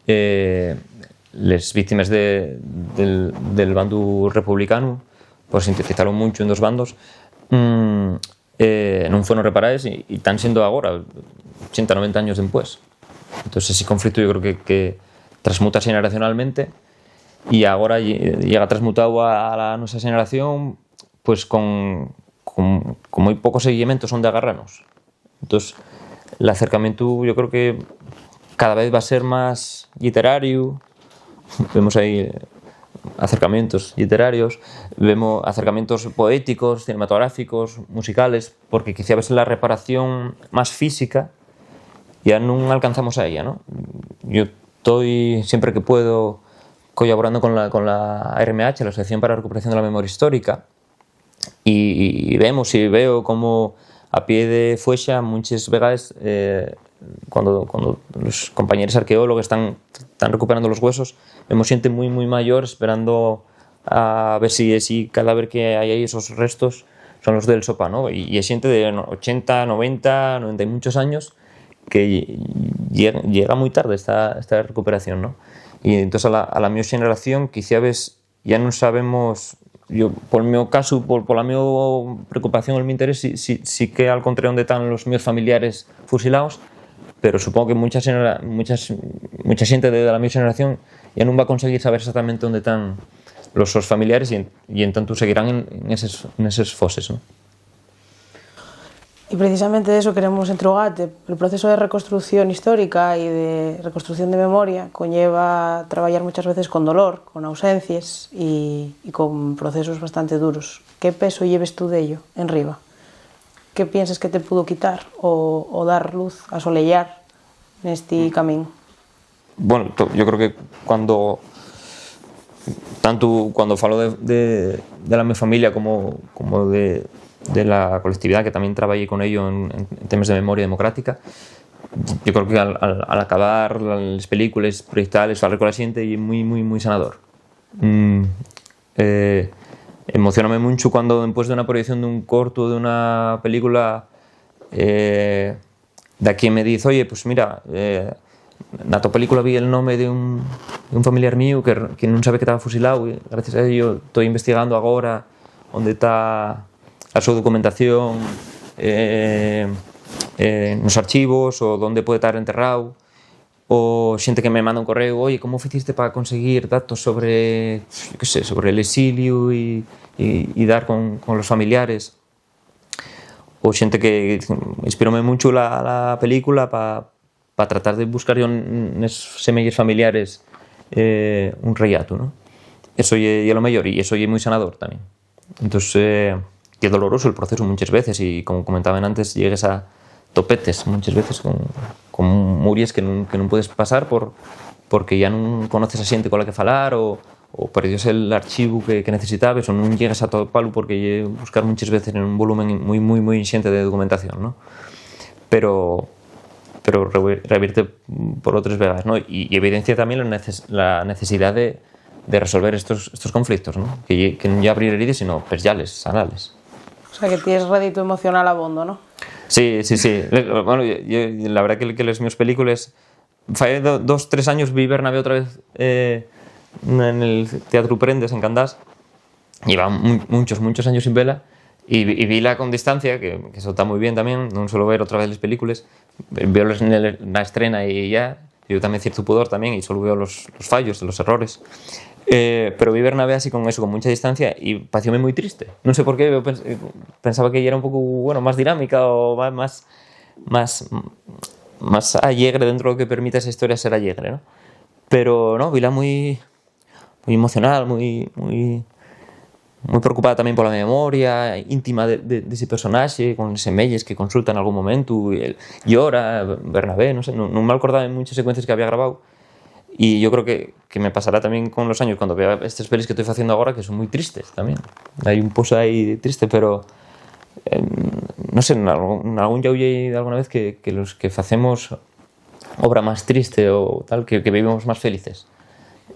las víctimas del bando republicano pues sintetizaron mucho en dos bandos, non fueron reparadas y están siendo ahora 80, 90 años después. Entonces ese conflicto yo creo que transmuta generacionalmente y ahora llega transmutado a la nuestra generación pues con muy pocos seguimientos donde agarrarnos. Entonces el acercamiento yo creo que cada vez va a ser más literario. Vemos ahí acercamientos literarios, vemos acercamientos poéticos, cinematográficos, musicales, porque quizá a veces la reparación más física ya no alcanzamos a ella, ¿no? Yo estoy siempre que puedo colaborando con la ARMH, la Asociación para la Recuperación de la Memoria Histórica, y veo como a pie de fuexa muchas veces cuando los compañeros arqueólogos están recuperando los huesos, vemos gente muy mayor esperando a ver si ese cadáver que hay ahí, esos restos, son los del Sopa, ¿no? Y es gente de 80, 90, 90 y muchos años que llega muy tarde esta recuperación, ¿no? Y entonces a la mi generación quizá ya no sabemos. Yo, por mi caso, por la mi preocupación, el mi interés, sí que al contrario donde están los míos familiares fusilados, pero supongo que mucha gente de la mi generación ya no va a conseguir saber exactamente dónde están los sus familiares y en tanto seguirán en esos foses, ¿no? Y precisamente de eso queremos interrogarte. El proceso de reconstrucción histórica y de reconstrucción de memoria conlleva trabajar muchas veces con dolor, con ausencias y con procesos bastante duros. ¿Qué peso lleves tú de ello en Riva? ¿Qué piensas que te pudo quitar o dar luz, asolellar en este camino? Bueno, yo creo que cuando falo de la mi familia como de la colectividad, que también trabajé con ello en temas de memoria democrática, yo creo que al acabar las películas proyectadas, hablar con la gente y muy sanador. Emocioname mucho cuando después de una proyección de un corto, de una película, de aquí me dice, oye, pues mira, en tu película vi el nombre de un familiar mío que no sabe que estaba fusilado y gracias a ello estoy investigando ahora dónde está a su documentación en los archivos o dónde puede estar enterrado, o gente que me manda un correo, oye, ¿cómo hiciste para conseguir datos sobre el exilio y dar con los familiares? O gente que inspiróme mucho la película para tratar de buscar yo en esos semillas familiares un rellato, ¿no? Eso es lo mejor y eso es muy sanador también. Entonces que é doloroso el proceso muchas veces y como comentaban antes, llegues a topetes muchas veces con muries que non puedes pasar porque ya non conoces a xente con la que falar ou perdios el archivo que necesitabas ou non llegas a topalo porque buscar muchas veces en un volumen moi inxente de documentación, ¿no? Pero revierte por outras vegas, ¿no? Y evidencia tamén la necesidad de resolver estos conflictos, ¿no? Que non ya abrir heridas, sino perllales, sanales. O sea, que tienes rédito emocional abondo, ¿no? Sí. Bueno, la verdad que les meus películas... Fai 2-3 años vi Bernabé otra vez en el Teatro Prendes, en Candás. Lleva muchos años sin vela y vila con distancia, que eso está muy bien también, non solo ver otra vez las películas, veo la estrena y ya, yo también cierto pudor también y solo veo los fallos, los errores. Pero vi Bernabé así con eso, con mucha distancia y parecióme muy triste. No sé por qué, yo pensaba que ella era un poco, bueno, más dinámica o más alegre dentro de lo que permite esa historia ser alegre, ¿no? Pero no, vila muy emocional, muy preocupada también por la memoria íntima de ese personaje, con ese Melles que consulta en algún momento, y él llora, Bernabé, no sé, no me acordaba de muchas secuencias que había grabado. Y yo creo que me pasará también con los años cuando vea estas pelis que estoy haciendo ahora, que son muy tristes también. Hay un pozo ahí triste, pero no sé, en algún ya oí alguna vez que los que hacemos obra más triste o tal, que vivimos más felices.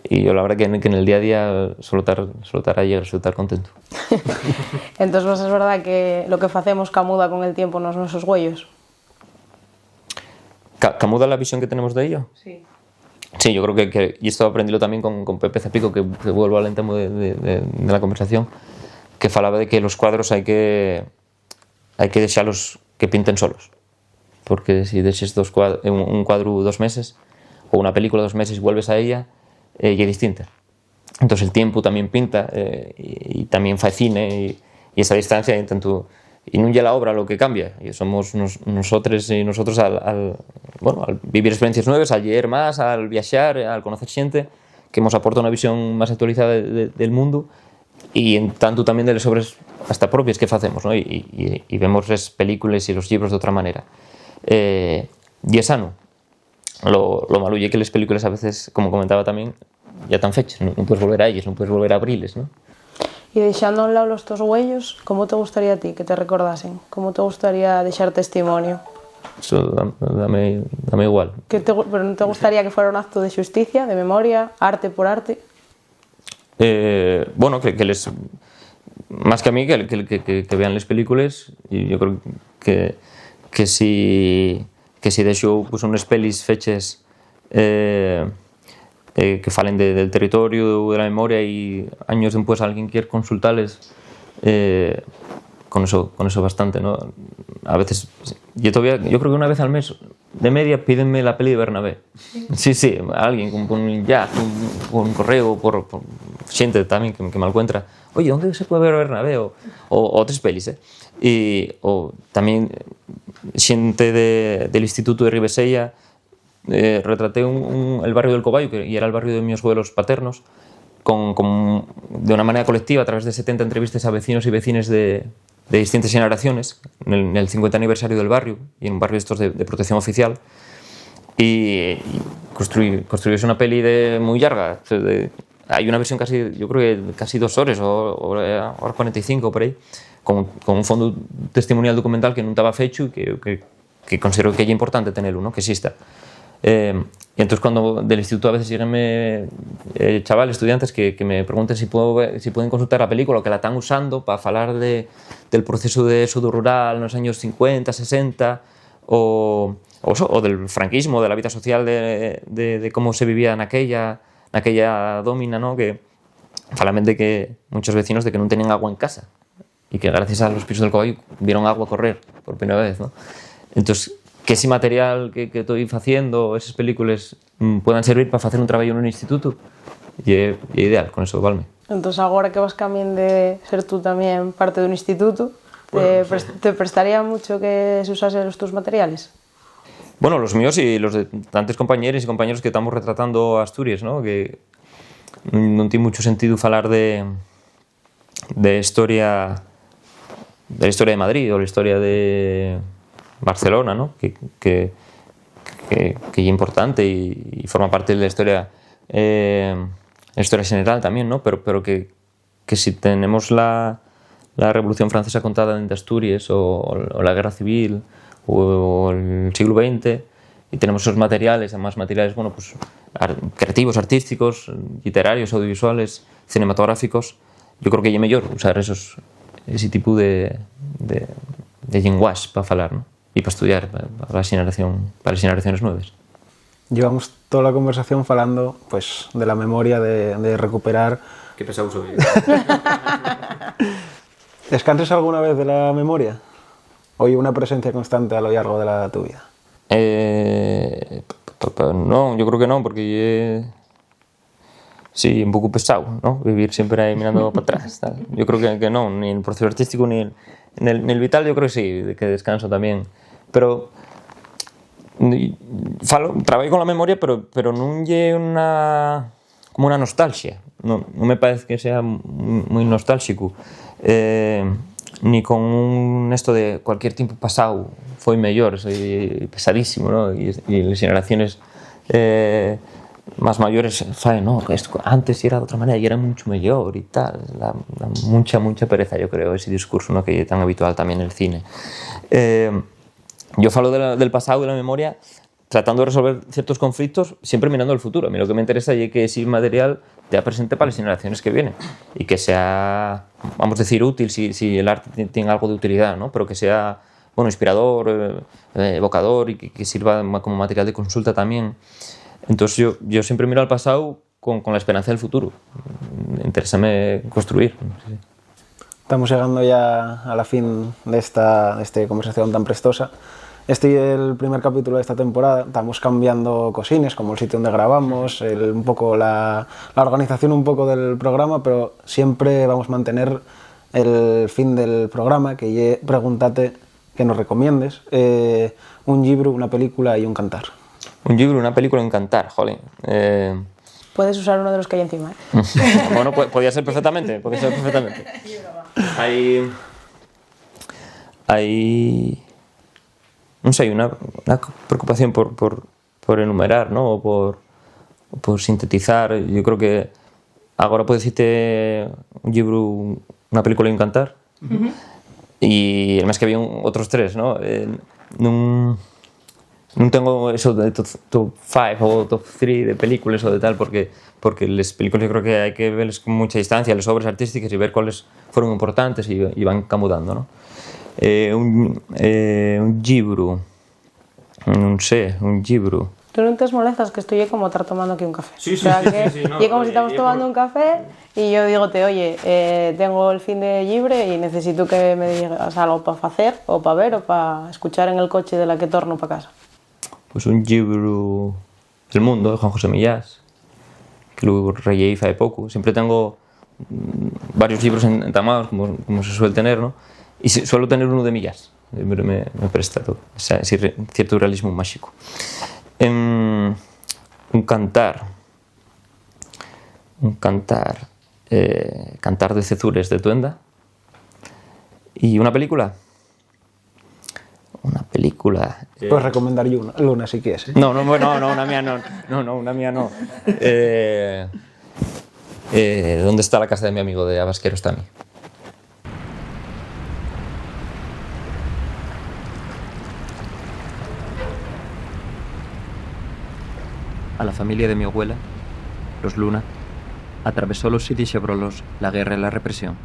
Y yo la verdad que en el día a día suelo estar alegre, suelo estar contento. Entonces, ¿no es verdad que lo que hacemos camuda con el tiempo nos nuestros huellos? ¿Camuda la visión que tenemos de ello? Sí. Sí, yo creo que y esto aprendílo también con Pepe Zapico, que vuelvo al tema de la conversación, que falaba de que los cuadros hay que dejarlos que pinten solos, porque si dejes un cuadro 2 meses o una película 2 meses y vuelves a ella, ya es distinta. Entonces el tiempo también pinta y también fa cine y esa distancia y no ya la obra lo que cambia, y somos nosotros al vivir experiencias nuevas, al leer más, al viajar, al conocer gente que nos aporta una visión más actualizada del mundo y en tanto también de las obras hasta propias que hacemos, ¿no? y vemos las películas y los libros de otra manera. Y es sano. Lo malo es que las películas a veces, como comentaba también, ya están fechas, no puedes volver a ellas, no puedes volver a abrirles, ¿no? Y dejando a un lado los tus huellos, ¿cómo te gustaría a ti que te recordasen? ¿Cómo te gustaría dejar testimonio? Eso dame igual. ¿Pero no te gustaría que fuera un acto de justicia, de memoria, arte por arte? Bueno, que les... Más que a mí, que vean las películas, y yo creo que si dejo pues, unas pelis fechas que falen del territorio, de la memoria y años después alguien quiere consultarles, con eso bastante, ¿no? A veces, yo creo que una vez al mes de media pídenme la peli de Bernabé. Sí, alguien con un correo, por gente también que me encuentra, oye, ¿dónde se puede ver Bernabé? O otras pelis, o también gente del Instituto de Ribesella. Retraté el barrio del Coballo, que era el barrio de mis abuelos paternos, de una manera colectiva a través de 70 entrevistas a vecinos y vecinas de distintas generaciones en el 50 aniversario del barrio y en un barrio estos de protección oficial, y construirse una peli muy larga. Hay una versión yo creo que casi 2 horas o hora 45 por ahí, con un fondo testimonial documental que no estaba fecho y que considero que es importante tenerlo, ¿no? Que exista. Y entonces cuando del instituto a veces llegan chavales, estudiantes que me preguntan si pueden consultar la película o que la están usando para hablar del proceso de éxodo rural en los años 50, 60 o del franquismo, de la vida social de cómo se vivía en aquella domina, ¿no? Que falan de que muchos vecinos de que no tenían agua en casa y que gracias a los pisos del Coballo vieron agua correr por primera vez, ¿no? Entonces, que ese material que estoy haciendo, esas películas, puedan servir para hacer un trabajo en un instituto, y es ideal, con eso valme. Entonces, ahora que vas cambiando de ser tú también parte de un instituto, ¿te prestaría mucho que se usasen tus materiales? Bueno, los míos y los de tantos compañeros y compañeros que estamos retratando Asturias, ¿no? Que no tiene mucho sentido hablar de historia la historia de Madrid o la historia de Barcelona, ¿no? que es importante y forma parte de la historia general también, ¿no? Pero que si tenemos la Revolución Francesa contada en Asturias o la Guerra Civil o el siglo XX, y tenemos esos materiales, además materiales, bueno, pues creativos, artísticos, literarios, audiovisuales, cinematográficos, yo creo que é mellor usar ese tipo de lenguaje para falar, ¿no? Y para estudiar para las generaciones nuevas. Llevamos toda la conversación falando pues, de la memoria, de recuperar... Qué pesado soy. ¿Descansas alguna vez de la memoria? ¿O hay una presencia constante a lo largo de tu vida? No, yo creo que no, porque sí, un poco pesado, ¿no? Vivir siempre ahí mirando para atrás. Tal. Yo creo que no, ni en el proceso artístico ni en el vital, yo creo que sí, que descanso también. Pero trabajo con la memoria, pero no hay como una nostalgia. No me parece que sea muy nostálgico. Ni con esto de cualquier tiempo pasado fue mejor, soy pesadísimo, ¿no? Y las generaciones más mayores saben, no, que esto antes era de otra manera y era mucho mejor y tal. Mucha pereza, yo creo, ese discurso, ¿no? Que es tan habitual también en el cine. Yo falo del pasado y de la memoria tratando de resolver ciertos conflictos siempre mirando al futuro. A mí lo que me interesa es que ese material te presente para las generaciones que vienen y que sea, vamos a decir, útil si el arte tiene algo de utilidad, ¿no? Pero que sea, bueno, inspirador, evocador y que sirva como material de consulta también. Entonces yo siempre miro al pasado con la esperanza del futuro. Interésame construir. Sí. Estamos llegando ya a la fin de esta conversación tan prestosa. Este es el primer capítulo de esta temporada. Estamos cambiando cosines, como el sitio donde grabamos, un poco la organización un poco del programa, pero siempre vamos a mantener el fin del programa, que es preguntarte que nos recomiendes un libro, una película y un cantar. Un libro, una película y un cantar, jolín. Puedes usar uno de los que hay encima, ¿eh? Bueno, podría ser perfectamente. Hay no sé, una preocupación por enumerar, ¿no? O por sintetizar. Yo creo que ahora puedo decirte un libro, una película y un cantar. Uh-huh. Y además que había otros tres, ¿no? No tengo eso de top 5 o top 3 de películas o de tal, porque las películas yo creo que hay que verlas con mucha distancia, las obras artísticas, y ver cuáles fueron importantes y van camudando, ¿no? Un libro, non sé, un libro. Tú non te molestas que estoy como estar tomando aquí un café. Sí, o sea, sí, no, y como si estamos tomando un café y yo digote, oye, tengo el fin de libre y necesito que me digas algo para hacer o para ver o para escuchar en el coche de la que torno para casa. Pues un libro, El Mundo, de Juan José Millás, que lo releí hace poco. Siempre tengo varios libros entamados, como se suele tener, ¿no? Y suelo tener uno de Millás, me presta todo, ese cierto realismo mágico. Un cantar de Cezures de Tuenda. ¿Y una película? Puedes recomendar yo una si quieres, ¿eh? No, una mía no. ¿Dónde está la casa de mi amigo de Abasquero Stami? A la familia de mi abuela, los Luna, atravesó los Sidi-Chevrolos la guerra y la represión.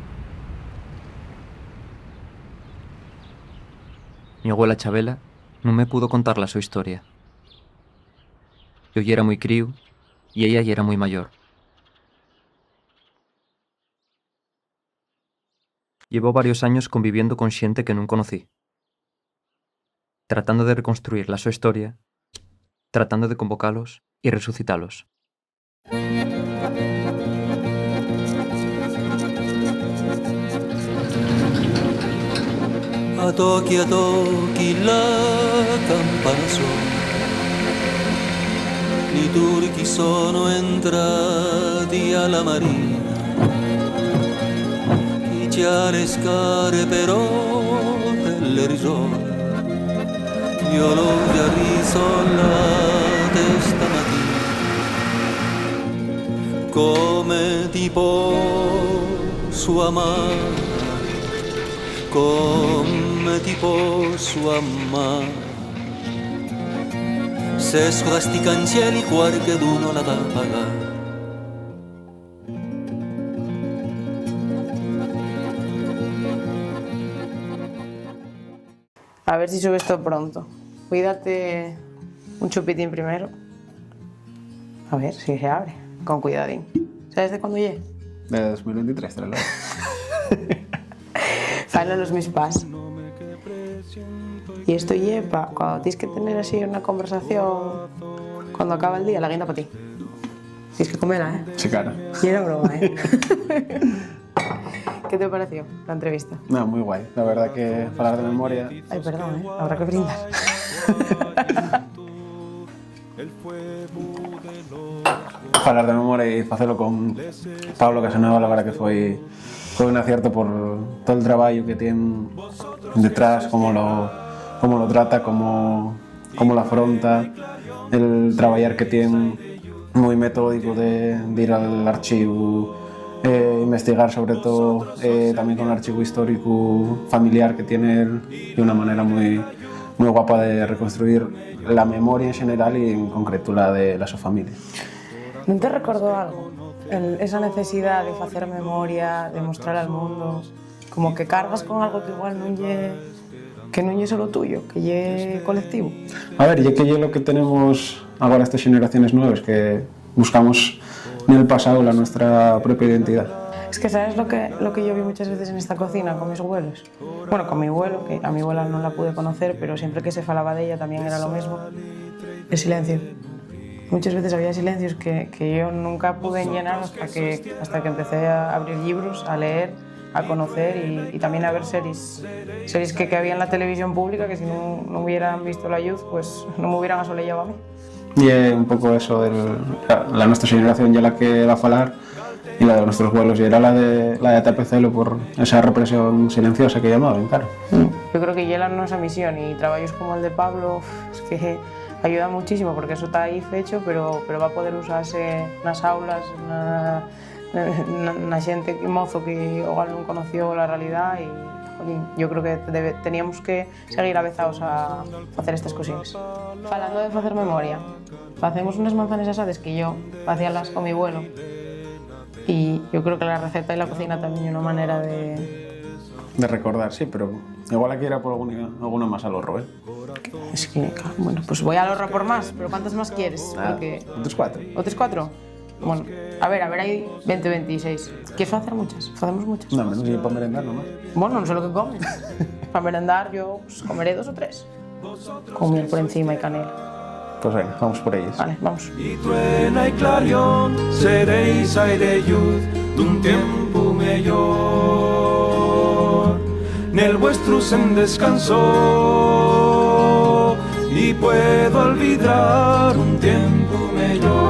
Mi abuela Chabela no me pudo contar la su historia. Yo ya era muy crío y ella ya era muy mayor. Llevo varios años conviviendo con xente que non conocí, tratando de reconstruir la su historia, tratando de convocalos y resucitalos. A toki la campana suona, i turchi sono entrati alla marina, chi ringraziare scarpero delle risole. Io l'ho già risolata stamattina. Come ti posso amare, come ti posso amare, se sti cancelli qualcuno la da pagare. A ver si sube esto pronto. Cuídate un chupitín primero. A ver si se abre. Con cuidadín. ¿Sabes de cuándo llegue? De 2023, ¿verdad? Faino los mis pas. Y esto lleva cuando tienes que tener así una conversación cuando acaba el día, la guinda para ti. Tienes que comerla, ¿eh? Sí, claro. Y era broma, ¿eh? ¿Qué te pareció la entrevista? No, muy guay. La verdad que hablar de memoria... Ay, perdón, ¿eh? Habrá que brindar. Hablar de memoria y hacerlo con Pablo Casanueva, la verdad que fue un acierto por todo el trabajo que tiene detrás, cómo lo trata, cómo lo afronta, el trabajar que tiene muy metódico de ir al archivo, investigar sobre todo también con el archivo histórico familiar que tiene él y una manera muy guapa de reconstruir la memoria en general y en concreto la de su familia. ¿No te recordó algo? Esa necesidad de hacer memoria, de mostrar al mundo, como que cargas con algo que igual no es solo tuyo, que es colectivo. A ver, ya que es lo que tenemos ahora estas generaciones nuevas, que buscamos en el pasado la nuestra propia identidad. Es que ¿sabes lo que yo vi muchas veces en esta cocina con mis abuelos? Bueno, con mi abuelo, que a mi abuela no la pude conocer, pero siempre que se falaba de ella también era lo mismo. El silencio. Muchas veces había silencios que yo nunca pude llenar hasta que empecé a abrir libros, a leer, a conocer y también a ver series que había en la televisión pública que si no hubieran visto la luz, pues no me hubieran asolellado a mí. Y un poco eso de la nuestra generación ya la que va a falar y la de nuestros abuelos y era la de tapecelo por esa represión silenciosa que llamaban, claro. Yo creo que llevan nuestra misión y trabajos como el de Pablo es que ayuda muchísimo porque eso está ahí fecho, pero va a poder usarse en las aulas, na xente mozo que igual non conoció la realidad e yo creo que teníamos que seguir avezados a facer estas cosinas. Falando de facer memoria, facemos unas manzanas asadas que yo facíalas con mi abuelo y yo creo que la receta y la cocina también es una manera de recordar, sí, pero igual aquí era por alguna más al horro, ¿eh? Es que, bueno, pues voy al horro por más, pero ¿cuántas más quieres? Porque... Otros 4. ¿Otros 4? Bueno, a ver, hay 20, 26. ¿Quieres hacer muchas? Hacemos muchas. No, menos ni para merendar nomás. Bueno, no sé lo que comes. Para merendar yo pues, comeré 2 o 3. Con miel por encima y canela. Pues venga, vamos por ellas. Vale, vamos. Y truena y clarión, seréis aire luz d'un tiempo mejor. Nel vuestro sen descansó y puedo olvidar un tiempo mejor.